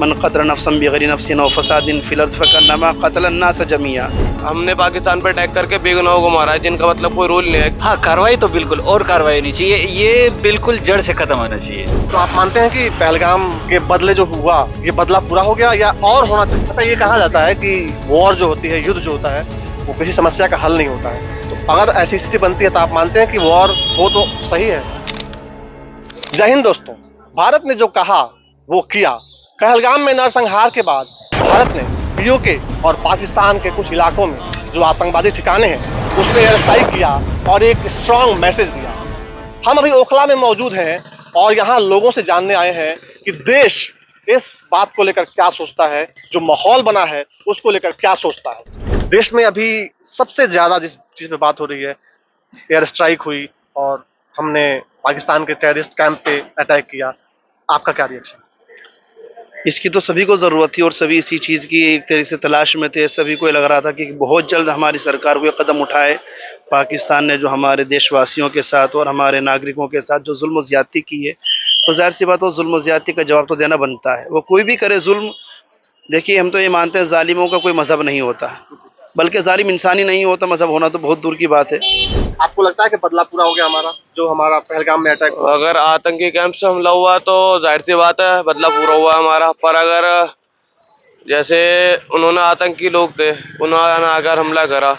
मन क़तल नफ्सन बिग़ैरि नफ्सिन व फ़सादिन फ़िल अर्ज़ फ़कअन्नमा क़तल अन्नास जमीआ। हमने पाकिस्तान पर अटैक करके बेगुनाहों को मारा है जिनका मतलब कोई रोल नहीं है। हाँ, कार्रवाई तो बिल्कुल और कार्रवाई होनी चाहिए, ये बिल्कुल जड़ से खत्म होना चाहिए। तो आप मानते हैं कि पहलगाम के बदले जो हुआ ये बदला पूरा हो गया या और होना चाहिए? अच्छा, ये कहा जाता है कि वॉर जो होती है, युद्ध जो होता है, वो किसी समस्या का हल नहीं होता है। तो अगर ऐसी स्थिति बनती है तो आप मानते हैं कि वॉर हो तो सही है? जय हिंद दोस्तों, भारत ने जो कहा वो किया। पहलगाम में नरसंहार के बाद भारत ने पीओके और पाकिस्तान के कुछ इलाकों में जो आतंकवादी ठिकाने हैं उसमें एयर स्ट्राइक किया और एक स्ट्रॉन्ग मैसेज दिया। हम अभी ओखला में मौजूद हैं और यहाँ लोगों से जानने आए हैं कि देश इस बात को लेकर क्या सोचता है, जो माहौल बना है उसको लेकर क्या सोचता है। देश में अभी सबसे ज्यादा जिस चीज पे बात हो रही है, एयर स्ट्राइक हुई और हमने पाकिस्तान के टेररिस्ट कैंप पे अटैक किया। आपका क्या रिएक्शन? इसकी तो सभी को ज़रूरत थी और सभी इसी चीज़ की एक तरीके से तलाश में थे। सभी को ये लग रहा था कि बहुत जल्द हमारी सरकार को ये कदम उठाए। पाकिस्तान ने जो हमारे देशवासियों के साथ और हमारे नागरिकों के साथ जो जुल्म ज़्यादती की है, तो ज़ाहिर सी बात है जुल्म ज़्यादती का जवाब तो देना बनता है। वो कोई भी करे जुल्म। देखिए, हम तो ये मानते हैं ज़ालिमों का कोई मज़हब नहीं होता, बल्कि ज़ालिम इंसान ही नहीं होता, मज़हब होना तो बहुत दूर की बात है। आपको लगता है कि बदला पूरा हो गया हमारा, जो हमारा पहलगाम में अटैक हुआ? अगर आतंकी कैंप से हमला हुआ तो जाहिर सी बात है बदला पूरा हुआ हमारा। पर अगर जैसे उन्होंने आतंकी लोग थे, उन्होंने अगर हमला करा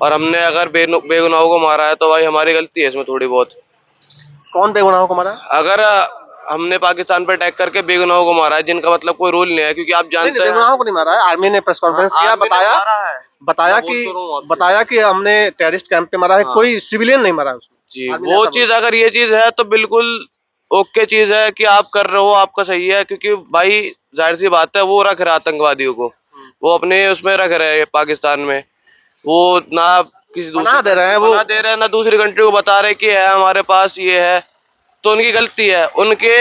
और हमने अगर बेगुनाहों को मारा है तो भाई हमारी गलती है इसमें थोड़ी बहुत। कौन बेगुनाहों को मारा? अगर हमने पाकिस्तान पर अटैक करके बेगुनाहों को मारा है जिनका मतलब कोई रोल नहीं है, क्योंकि आप नहीं, जानते हैं बेगुनाहों को नहीं मारा है। आर्मी ने प्रेस कॉन्फ्रेंस किया, आर्मी ने बताया मारा है। बताया मैं बोल कि तो रहा हूँ आपसे। बताया कि हमने टेररिस्ट कैंप पे मारा है, हाँ। कोई सिविलियन नहीं मारा है उसमें। जी, आर्मी ने वो ऐसा चीज बोला। अगर ये चीज है तो बिल्कुल ओके चीज है कि आप कर रहे हो, आपका सही है, क्योंकि भाई जाहिर सी बात है वो रख रहे हैं आतंकवादियों को, वो अपने उसमें रख रहे हैं पाकिस्तान में। वो ना किसी पनाह दे रहे हैं, वो पनाह दे रहे हैं, ना दूसरी कंट्री को बता रहे कि है हमारे पास ये है। तो उनकी गलती है, उनके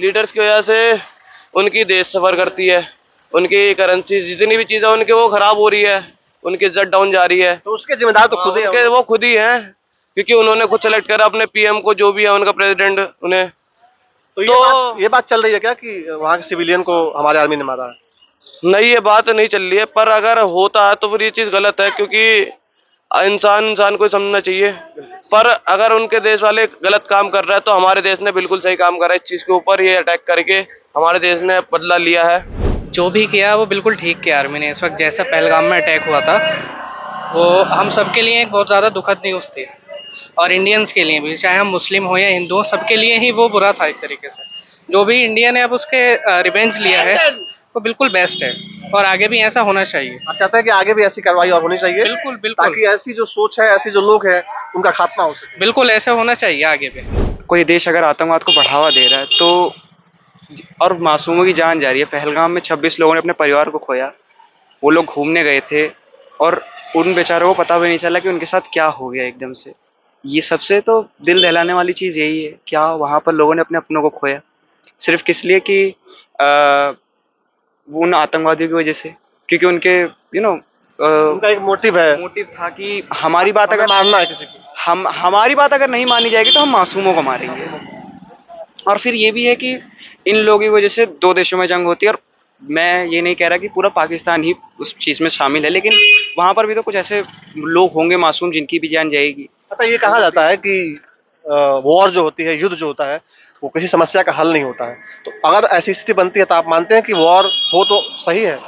लीडर्स की वजह से उनकी देश सफर करती है, उनकी करेंसी जितनी भी चीजें उनके वो खराब हो रही है, उनकी इज्जत डाउन जा रही है। तो उसके जिम्मेदार तो खुद ही उनके हैं। वो खुद ही हैं, क्योंकि उन्होंने खुद सेलेक्ट करा अपने पीएम को, जो भी है उनका प्रेसिडेंट उन्हें। तो तो ये बात चल रही है क्या कि वहाँ के सिविलियन को हमारे आर्मी ने मारा है? नहीं, ये बात नहीं चल रही है, पर अगर होता है तो फिर ये चीज गलत है, क्योंकि इंसान इंसान को ही समझना चाहिए। पर अगर उनके देश वाले गलत काम कर रहा है तो हमारे देश ने बिल्कुल सही काम करा है। इस चीज के ऊपर ये अटैक करके हमारे देश ने बदला लिया है। जो भी किया वो बिल्कुल ठीक किया आर्मी ने। इस वक्त जैसा पहलगाम में अटैक हुआ था वो हम सबके लिए एक बहुत ज़्यादा दुखद न्यूज़ थी, और इंडियंस के लिए भी, चाहे हम मुस्लिम हो या हिंदू हो, सबके लिए ही वो बुरा था एक तरीके से। जो भी इंडिया ने अब उसके रिवेंज लिया है वो बिल्कुल बेस्ट है, और आगे भी ऐसा होना चाहिए। आप चाहते हैं कि आगे भी ऐसी कार्रवाई और होनी चाहिए? बिल्कुल बिल्कुल ताकि ऐसी जो सोच है, ऐसी जो लोग हैं, उनका खात्मा हो सके। बिल्कुल ऐसा होना चाहिए आगे भी। कोई देश अगर आतंकवाद को बढ़ावा दे रहा है तो और मासूमों की जान जा रही है। पहलगाम में 26 लोगों ने अपने परिवार को खोया। वो लोग घूमने गए थे और उन बेचारों को पता भी नहीं चला कि उनके साथ क्या हो गया एकदम से। ये सबसे तो दिल दहलाने वाली चीज़ यही है, क्या वहाँ पर लोगों ने अपने अपनों को खोया सिर्फ किस लिए कि वो उन आतंकवादियों की वजह से, क्योंकि उनके उनका एक मोटिव है, मोटिव था कि हमारी बात हमें अगर मारना है किसी को। हमारी बात अगर नहीं मानी जाएगी तो हम मासूमों को मारेंगे। और फिर ये भी है कि इन लोगों की वजह से दो देशों में जंग होती है। और मैं ये नहीं कह रहा कि पूरा पाकिस्तान ही उस चीज़ में शामिल है, लेकिन वहाँ पर भी तो कुछ ऐसे लोग होंगे मासूम जिनकी भी जान जाएगी। अच्छा, ये कहा जाता है कि वॉर जो होती है, युद्ध जो होता है, वो किसी समस्या का हल नहीं होता है। तो अगर ऐसी स्थिति बनती है तो आप मानते हैं कि वॉर हो तो सही है?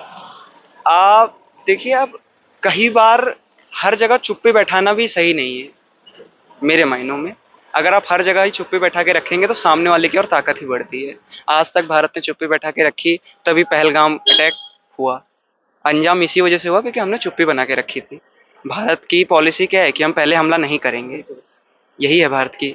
आप देखिए, अब कई बार हर जगह चुप्पी बैठाना भी सही नहीं है मेरे मायनों में। अगर आप हर जगह ही चुप्पी बैठा के रखेंगे तो सामने वाले की और ताकत ही बढ़ती है। आज तक भारत ने चुप्पी बैठा के रखी, तभी पहलगाम अटैक हुआ। अंजाम इसी वजह से हुआ क्योंकि हमने चुप्पी बना के रखी थी। भारत की पॉलिसी क्या है कि हम पहले हमला नहीं करेंगे। यही है भारत की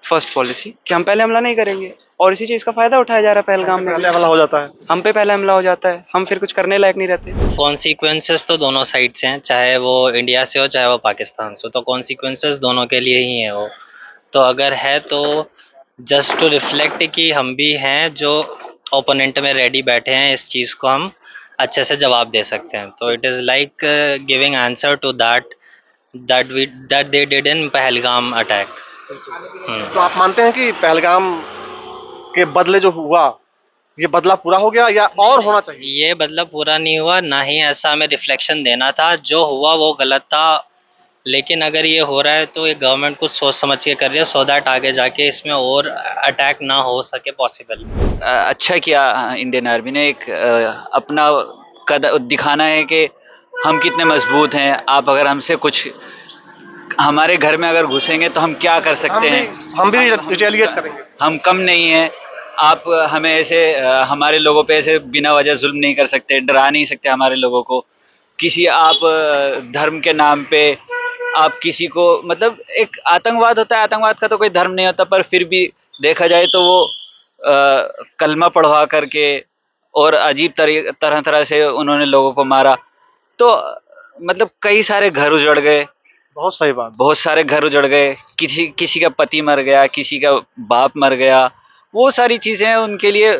फर्स्ट पॉलिसी कि हम पहले हमला नहीं करेंगे, और इसी चीज़ का फायदा उठाया जा रहा है पहलगाम में। पहले हमला हो जाता है। हम पे पहले हमला हो जाता है, हम फिर कुछ करने लायक नहीं रहते। कॉन्सिक्वेंसेस तो दोनों साइड से हैं, चाहे वो इंडिया से हो चाहे वो पाकिस्तान से हो, तो कॉन्सिक्वेंसेस दोनों के लिए ही है वो। तो अगर है तो जस्ट टू रिफ्लेक्ट कि हम भी हैं जो ओपोनेंट में रेडी बैठे हैं, इस चीज़ को हम अच्छे से जवाब दे सकते हैं। तो it is like giving answer to that they did in Pahalgam attack. तो आप मानते हैं कि पहलगाम के बदले जो हुआ ये बदला पूरा हो गया या और होना चाहिए? ये बदला पूरा नहीं हुआ, ना ही ऐसा हमें रिफ्लेक्शन देना था। जो हुआ वो गलत था, लेकिन अगर ये हो रहा है तो ये गवर्नमेंट कुछ सोच समझ के कर रही है, सो दैट आगे जाके इसमें और अटैक ना हो सके पॉसिबल। अच्छा किया इंडियन आर्मी ने, एक अपना कदम दिखाना है कि हम कितने मजबूत हैं। आप अगर हमसे कुछ हमारे घर में अगर घुसेंगे तो हम क्या कर सकते हैं, हम भी रिटेलिएट करेंगे। हम कम नहीं हैं। आप हमें ऐसे हमारे लोगों पे ऐसे बिना वजह जुल्म नहीं कर सकते, डरा नहीं सकते हमारे लोगों को। किसी आप धर्म के नाम पे आप किसी को, मतलब एक आतंकवाद होता है, आतंकवाद का तो कोई धर्म नहीं होता, पर फिर भी देखा जाए तो वो कलमा पढ़वा करके और अजीब तरह तरह से उन्होंने लोगों को मारा। तो मतलब कई सारे घर उजड़ गए, बहुत सही बात। बहुत सारे घर उजड़ गए, किसी किसी का पति मर गया, किसी का बाप मर गया। वो सारी चीजें उनके लिए,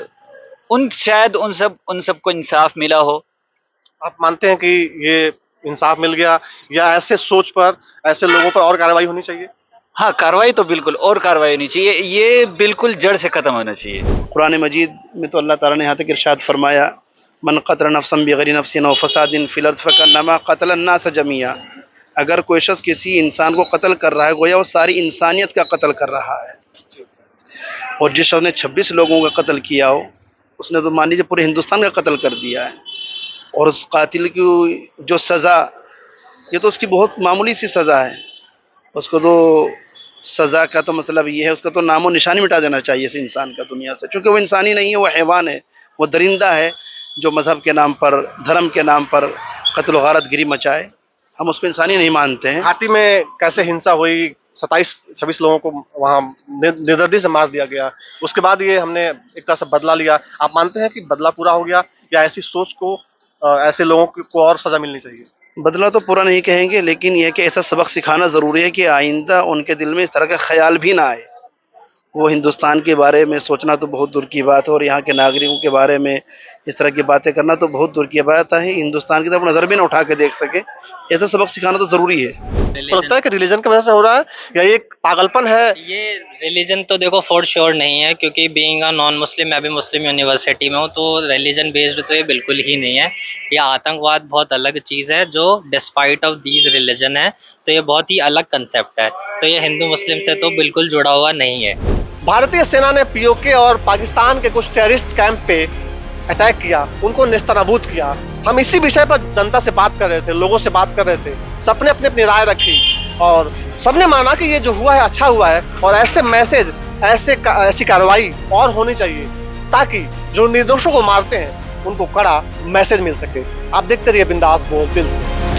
शायद उन सबको इंसाफ मिला हो। आप मानते हैं कि ये इंसाफ मिल गया या ऐसे सोच पर, ऐसे लोगों पर और कार्रवाई होनी चाहिए? हाँ, कार्रवाई तो बिल्कुल, और कार्रवाई होनी चाहिए, ये बिल्कुल जड़ से खत्म होना चाहिए। कुरान मजीद में तो अल्लाह ताला ने यहाँ तक इरशाद फरमाया, मन क़तल नफ्सन बिग़ैरि नफ्सिन औ फ़सादिन फ़िल अर्ज़ फ़कअन्नमा क़तल अन्नास जमीआ। अगर कोई शख्स किसी इंसान को कत्ल कर रहा है, गोया वो सारी इंसानियत का कत्ल कर रहा है। और जिस शख्स ने 26 लोगों का कत्ल किया हो, उसने तो मान लीजिए पूरे हिंदुस्तान का कत्ल कर दिया है। और उस कातिल की जो सज़ा, ये तो उसकी बहुत मामूली सी सज़ा है। उसको तो सज़ा का तो मतलब ये है, उसका तो नामो निशानी मिटा देना चाहिए इस इंसान का दुनिया से, क्योंकि वो इंसानी नहीं है, वो हैवान है, वो दरिंदा है जो मज़हब के नाम पर, धर्म के नाम पर कत्ल व गारतगिरी मचाए। हम उसको इंसानी नहीं मानते हैं। घाटी में कैसे हिंसा हुई, 27-26 लोगों को वहां निर्दयी से मार दिया गया, उसके बाद ये हमने एक तरह से बदला लिया। आप मानते हैं कि बदला पूरा हो गया या ऐसी सोच को, ऐसे लोगों को और सजा मिलनी चाहिए? बदला तो पूरा नहीं कहेंगे, लेकिन यह कि ऐसा सबक सिखाना ज़रूरी है कि आइंदा उनके दिल में इस तरह का ख्याल भी ना आए। वो हिंदुस्तान के बारे में सोचना तो बहुत दूर की बात है, और यहाँ के नागरिकों के बारे में इस तरह की बातें करना तो बहुत दूर की बात है। हिंदुस्तान की तरफ नज़र भी ना उठा के देख सके, ऐसा सबक सिखाना तो ज़रूरी है। तो लगता है कि रिलीजन की वजह से हो रहा है या ये एक पागलपन है? ये रिलीजन तो देखो फॉर श्योर नहीं है, क्योंकि बीइंग अ नॉन मुस्लिम, मैं भी मुस्लिम यूनिवर्सिटी में हूँ, तो रिलीजन बेस्ड तो ये बिल्कुल ही नहीं है। ये आतंकवाद बहुत अलग चीज़ है, जो डिस्पाइट ऑफ दीज रिलीजन है, तो ये बहुत ही अलग कंसेप्ट है। तो ये हिंदू मुस्लिम से तो बिल्कुल जुड़ा हुआ नहीं है। भारतीय सेना ने पीओके और पाकिस्तान के कुछ टेररिस्ट कैंप पे अटैक किया, उनको नेस्तनाबूद किया। हम इसी विषय पर जनता से बात कर रहे थे, लोगों से बात कर रहे थे, सबने अपनी अपनी राय रखी और सबने माना कि ये जो हुआ है अच्छा हुआ है, और ऐसे मैसेज, ऐसी कार्रवाई और होनी चाहिए ताकि जो निर्दोषों को मारते हैं उनको कड़ा मैसेज मिल सके। आप देखते रहिए बिंदास बोल दिल से।